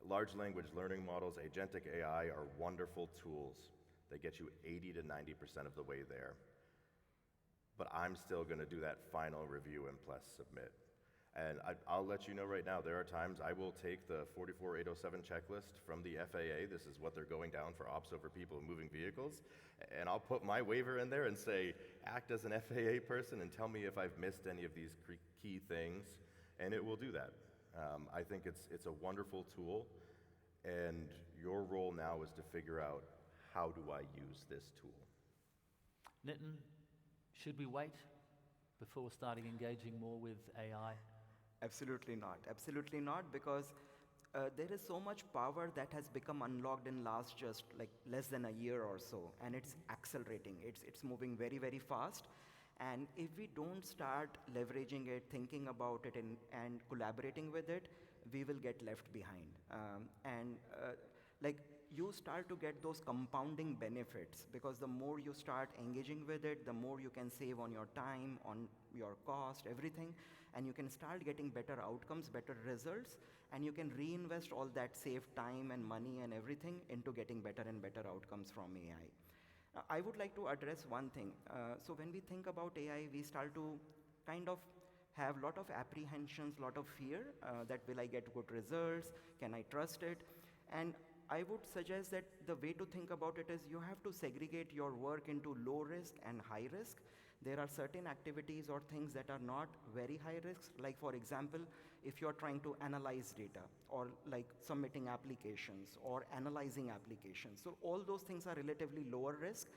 large language learning models, agentic AI are wonderful tools. They get you 80 to 90% of the way there. But I'm still going to do that final review and plus submit. And I'll let you know right now, there are times I will take the 44807 checklist from the FAA, this is what they're going down for ops over people and moving vehicles, and I'll put my waiver in there and say, act as an FAA person and tell me if I've missed any of these key things, and it will do that. I think it's a wonderful tool, and your role now is to figure out, how do I use this tool? Nitin, should we wait before starting engaging more with AI? Absolutely not. Absolutely not, because there is so much power that has become unlocked in last just like less than a year or so, and it's accelerating. It's moving very, very fast. And if we don't start leveraging it, thinking about it, and collaborating with it, we will get left behind. Like you start to get those compounding benefits, because the more you start engaging with it, the more you can save on your time, on your cost, everything, and you can start getting better outcomes, better results, and you can reinvest all that saved time and money and everything into getting better and better outcomes from AI. I would like to address one thing. So when we think about AI, we start to kind of have a lot of apprehensions, lot of fear that will I get good results, can I trust it? And I would suggest that the way to think about it is you have to segregate your work into low risk and high risk. There are certain activities or things that are not very high risk, like for example, if you're trying to analyze data or like submitting applications or analyzing applications. So all those things are relatively lower risk,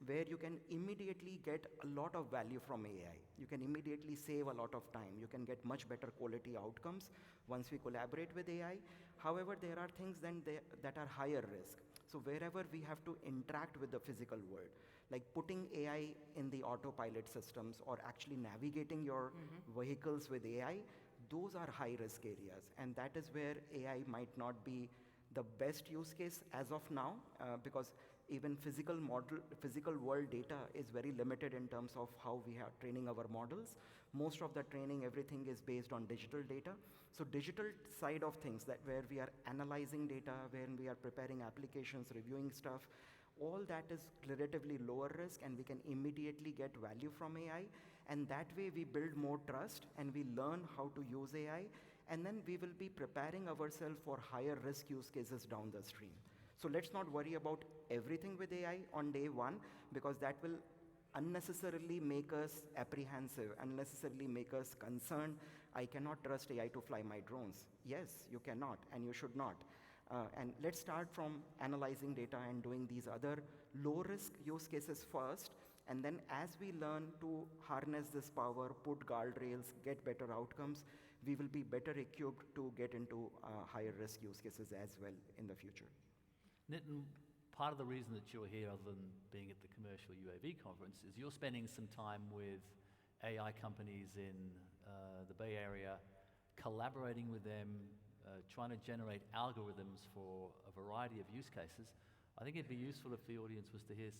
where you can immediately get a lot of value from AI. You can immediately save a lot of time. You can get much better quality outcomes once we collaborate with AI. However, there are things then that are higher risk. So wherever we have to interact with the physical world, like putting AI in the autopilot systems or actually navigating your vehicles with AI, those are high risk areas. And that is where AI might not be the best use case as of now, because even physical world data is very limited in terms of how we are training our models. Most of the training, everything is based on digital data. So digital side of things, that where we are analyzing data, when we are preparing applications, reviewing stuff, all that is relatively lower risk, and we can immediately get value from AI. And that way we build more trust and we learn how to use AI. And then we will be preparing ourselves for higher risk use cases down the stream. So let's not worry about everything with AI on day one, because that will unnecessarily make us apprehensive, unnecessarily make us concerned. I cannot trust AI to fly my drones. Yes, you cannot, and you should not. And let's start from analyzing data and doing these other low-risk use cases first, and then as we learn to harness this power, put guardrails, get better outcomes, we will be better equipped to get into higher risk use cases as well in the future. Nitin, part of the reason that you're here, other than being at the Commercial UAV conference, is you're spending some time with AI companies in the Bay Area, collaborating with them, trying to generate algorithms for a variety of use cases. I think it'd be useful if the audience was to hear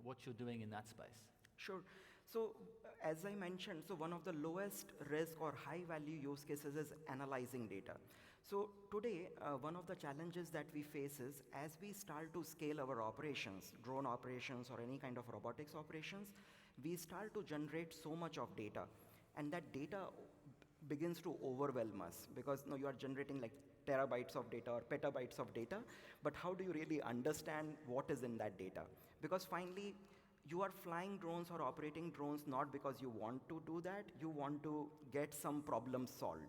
what you're doing in that space. Sure. So as I mentioned, so one of the lowest risk or high value use cases is analyzing data. So today, one of the challenges that we face is, as we start to scale our operations, drone operations or any kind of robotics operations, we start to generate so much of data. And that data begins to overwhelm us, because you are generating like terabytes of data or petabytes of data, but how do you really understand what is in that data? Because finally, you are flying drones or operating drones not because you want to do that, you want to get some problem solved.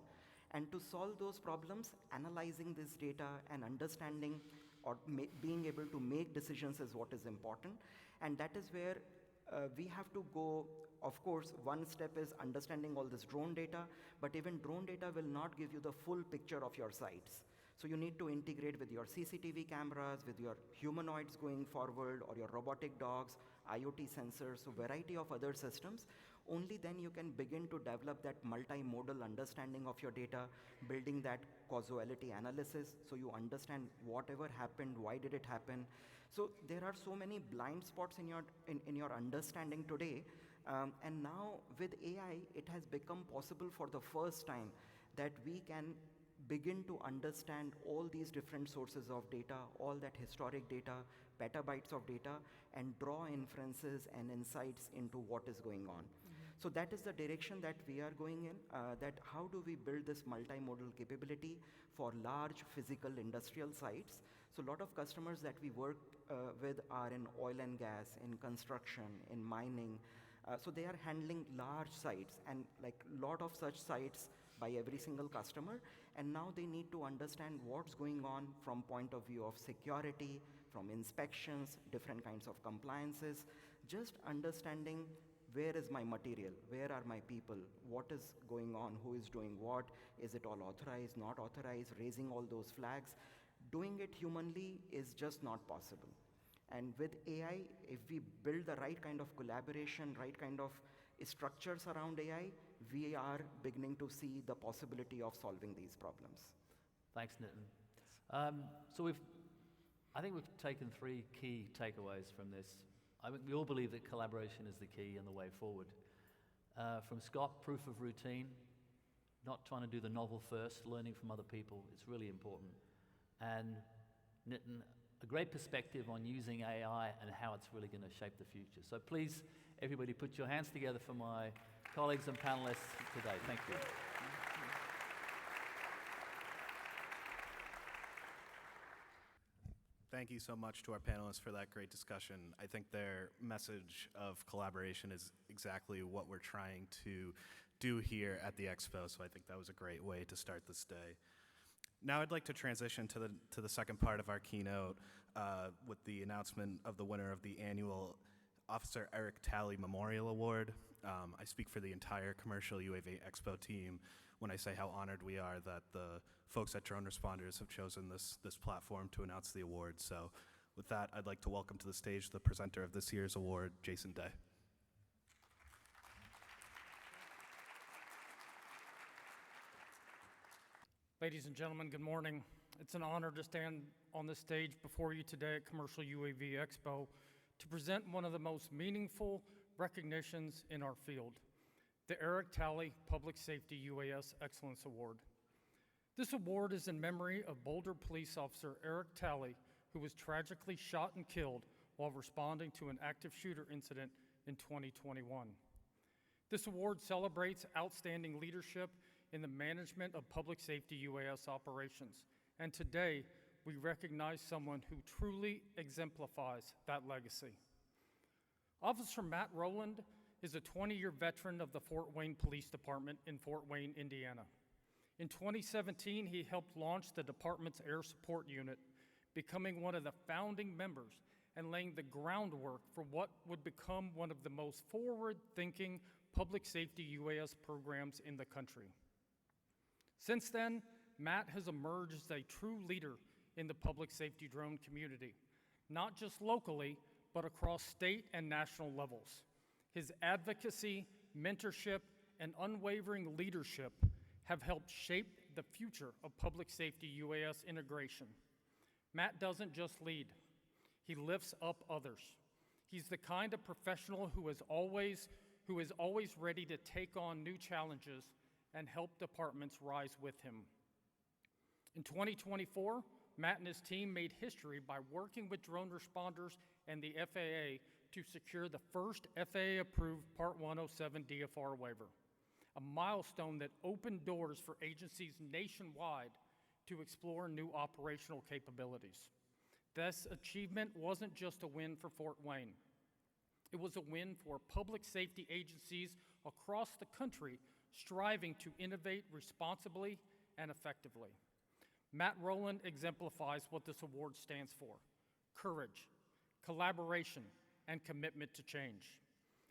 And to solve those problems, analyzing this data and understanding or being able to make decisions is what is important. And that is where we have to go. Of course, one step is understanding all this drone data, but even drone data will not give you the full picture of your sites. So you need to integrate with your CCTV cameras, with your humanoids going forward, or your robotic dogs, IoT sensors, so variety of other systems. Only then you can begin to develop that multimodal understanding of your data, building that causality analysis, so you understand whatever happened, why did it happen. So there are so many blind spots in your understanding today. And now with AI, it has become possible for the first time that we can begin to understand all these different sources of data, all that historic data, petabytes of data, and draw inferences and insights into what is going on. So that is the direction that we are going in, that how do we build this multimodal capability for large physical industrial sites. So a lot of customers that we work with are in oil and gas, in construction, in mining. So they are handling large sites, and like a lot of such sites by every single customer. And now they need to understand what's going on from point of view of security, from inspections, different kinds of compliances, just understanding where is my material? Where are my people? What is going on? Who is doing what? Is it all authorized, not authorized? Raising all those flags. Doing it humanly is just not possible. And with AI, if we build the right kind of collaboration, right kind of structures around AI, we are beginning to see the possibility of solving these problems. Thanks, Nitin. I think we've taken 3 key takeaways from this. I think we all believe that collaboration is the key and the way forward. From Scott, proof of routine, not trying to do the novel first, learning from other people, it's really important. And Nitin, a great perspective on using AI and how it's really going to shape the future. So please, everybody, put your hands together for my colleagues and panelists today. Thank you. Thank you so much to our panelists for that great discussion. I think their message of collaboration is exactly what we're trying to do here at the Expo, so I think that was a great way to start this day. Now I'd like to transition to the second part of our keynote with the announcement of the winner of the annual Officer Eric Talley Memorial Award. I speak for the entire Commercial UAV Expo team when I say how honored we are that the folks at Drone Responders have chosen this platform to announce the award. So with that, I'd like to welcome to the stage the presenter of this year's award, Jason Day. Ladies and gentlemen, good morning. It's an honor to stand on this stage before you today at Commercial UAV Expo to present one of the most meaningful recognitions in our field, the Eric Talley Public Safety UAS Excellence Award. This award is in memory of Boulder Police Officer Eric Talley, who was tragically shot and killed while responding to an active shooter incident in 2021. This award celebrates outstanding leadership in the management of public safety UAS operations, and today we recognize someone who truly exemplifies that legacy. Officer Matt Rowland is a 20-year veteran of the Fort Wayne Police Department in Fort Wayne, Indiana. In 2017, he helped launch the department's Air Support Unit, becoming one of the founding members and laying the groundwork for what would become one of the most forward-thinking public safety UAS programs in the country. Since then, Matt has emerged as a true leader in the public safety drone community, not just locally, but across state and national levels. His advocacy, mentorship, and unwavering leadership have helped shape the future of public safety UAS integration. Matt doesn't just lead, he lifts up others. He's the kind of professional who is always ready to take on new challenges and help departments rise with him. In 2024, Matt and his team made history by working with drone responders and the FAA to secure the first FAA-approved Part 107 DFR waiver, a milestone that opened doors for agencies nationwide to explore new operational capabilities. This achievement wasn't just a win for Fort Wayne. It was a win for public safety agencies across the country striving to innovate responsibly and effectively. Matt Rowland exemplifies what this award stands for: courage, collaboration, and commitment to change.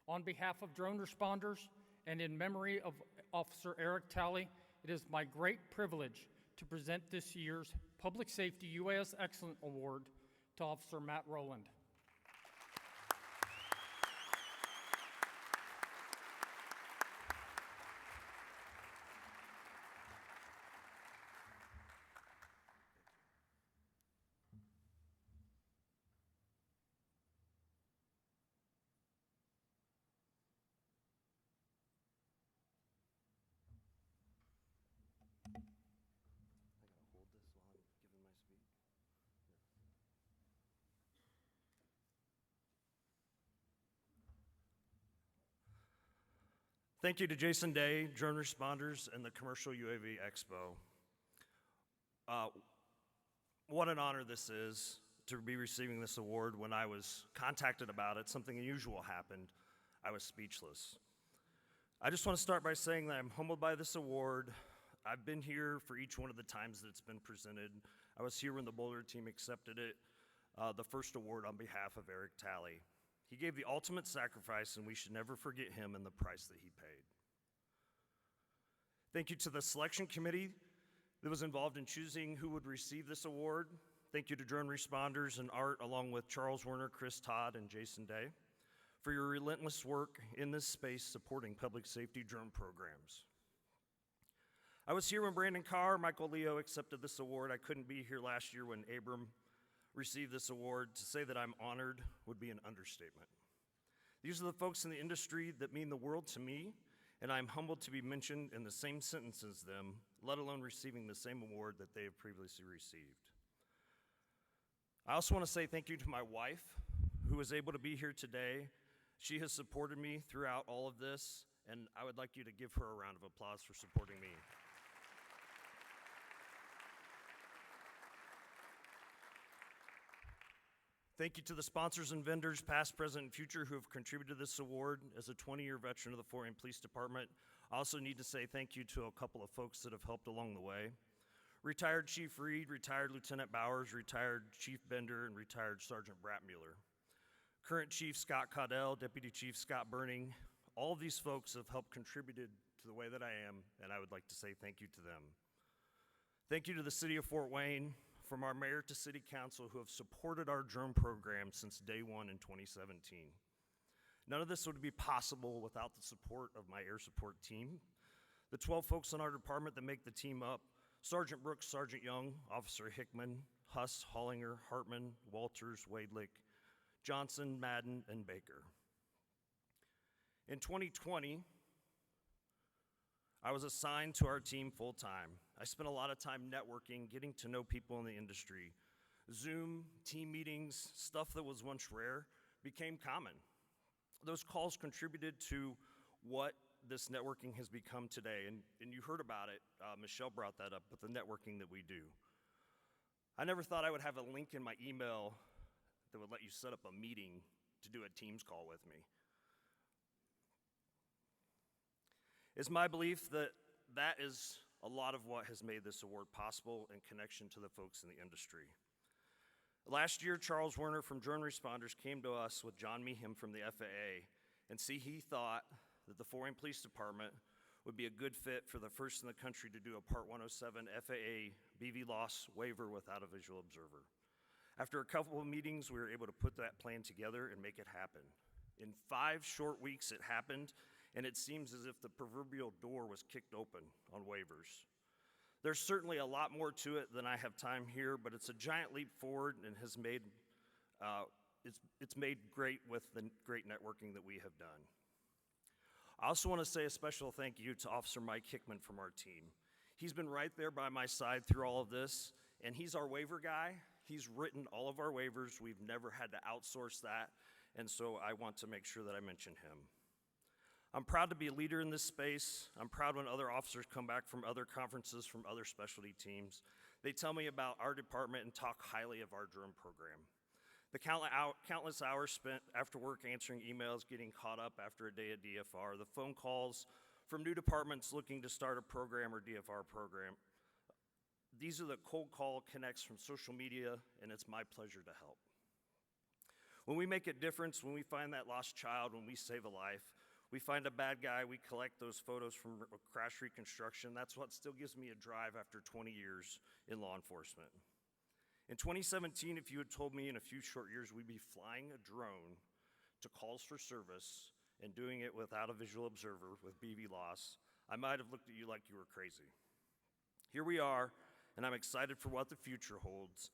On behalf of drone responders and in memory of Officer Eric Talley, it is my great privilege to present this year's Public Safety UAS Excellence Award to Officer Matt Rowland. Thank you to Jason Day, Drone Responders, and the Commercial UAV Expo. What an honor this is to be receiving this award. When I was contacted about it, something unusual happened. I was speechless. I just want to start by saying that I'm humbled by this award. I've been here for each one of the times that it's been presented. I was here when the Boulder team accepted it, the first award on behalf of Eric Talley. He gave the ultimate sacrifice, and we should never forget him and the price that he paid. Thank you to the selection committee that was involved in choosing who would receive this award. Thank you to drone responders and Art, along with Charles Werner, Chris Todd, and Jason Day, for your relentless work in this space supporting public safety drone programs. I was here when Brandon Carr, Michael Leo accepted this award. I couldn't be here last year when Abram received this award. To say that I'm honored would be an understatement. These are the folks in the industry that mean the world to me, and I'm humbled to be mentioned in the same sentence as them, let alone receiving the same award that they have previously received. I also want to say thank you to my wife, who was able to be here today. She has supported me throughout all of this, and I would like you to give her a round of applause for supporting me. Thank you to the sponsors and vendors, past, present, and future, who have contributed to this award. As a 20-year veteran of the Fort Wayne Police Department, I also need to say thank you to a couple of folks that have helped along the way. Retired Chief Reed, retired Lieutenant Bowers, retired Chief Bender, and retired Sergeant Bratmuller. Current Chief Scott Caudell, Deputy Chief Scott Burning, all of these folks have helped contributed to the way that I am, and I would like to say thank you to them. Thank you to the City of Fort Wayne, from our mayor to city council, who have supported our drone program since day one in 2017. None of this would be possible without the support of my air support team. The 12 folks in our department that make the team up: Sergeant Brooks, Sergeant Young, Officer Hickman, Huss, Hollinger, Hartman, Walters, Wadelick, Johnson, Madden, and Baker. In 2020, I was assigned to our team full-time. I spent a lot of time networking, getting to know people in the industry. Zoom, team meetings, stuff that was once rare became common. Those calls contributed to what this networking has become today, and you heard about it. Michelle brought that up, with the networking that we do. I never thought I would have a link in my email that would let you set up a meeting to do a Teams call with me. It's my belief that that is a lot of what has made this award possible, in connection to the folks in the industry. Last year, Charles Werner from Drone Responders came to us with John Meehan from the FAA, and he thought that the Fort Wayne Police Department would be a good fit for the first in the country to do a Part 107 FAA BV loss waiver without a visual observer. After a couple of meetings, we were able to put that plan together and make it happen. In 5 short weeks, it happened, and it seems as if the proverbial door was kicked open on waivers. There's certainly a lot more to it than I have time here, but it's a giant leap forward and has made, it's made great with the great networking that we have done. I also want to say a special thank you to Officer Mike Hickman from our team. He's been right there by my side through all of this, and he's our waiver guy. He's written all of our waivers. We've never had to outsource that, and so I want to make sure that I mention him. I'm proud to be a leader in this space. I'm proud when other officers come back from other conferences, from other specialty teams. They tell me about our department and talk highly of our drone program. The countless hours spent after work answering emails, getting caught up after a day at DFR, the phone calls from new departments looking to start a program or DFR program. These are the cold call connects from social media, and it's my pleasure to help. When we make a difference, when we find that lost child, when we save a life, we find a bad guy, we collect those photos from crash reconstruction. That's what still gives me a drive after 20 years in law enforcement. In 2017, if you had told me in a few short years we'd be flying a drone to calls for service and doing it without a visual observer with BV loss, I might have looked at you like you were crazy. Here we are, and I'm excited for what the future holds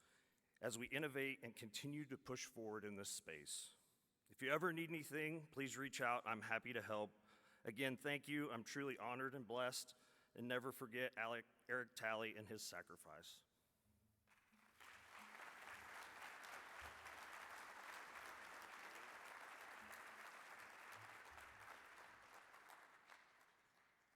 as we innovate and continue to push forward in this space. If you ever need anything, please reach out. I'm happy to help. Again, thank you. I'm truly honored and blessed. And never forget Eric Talley and his sacrifice.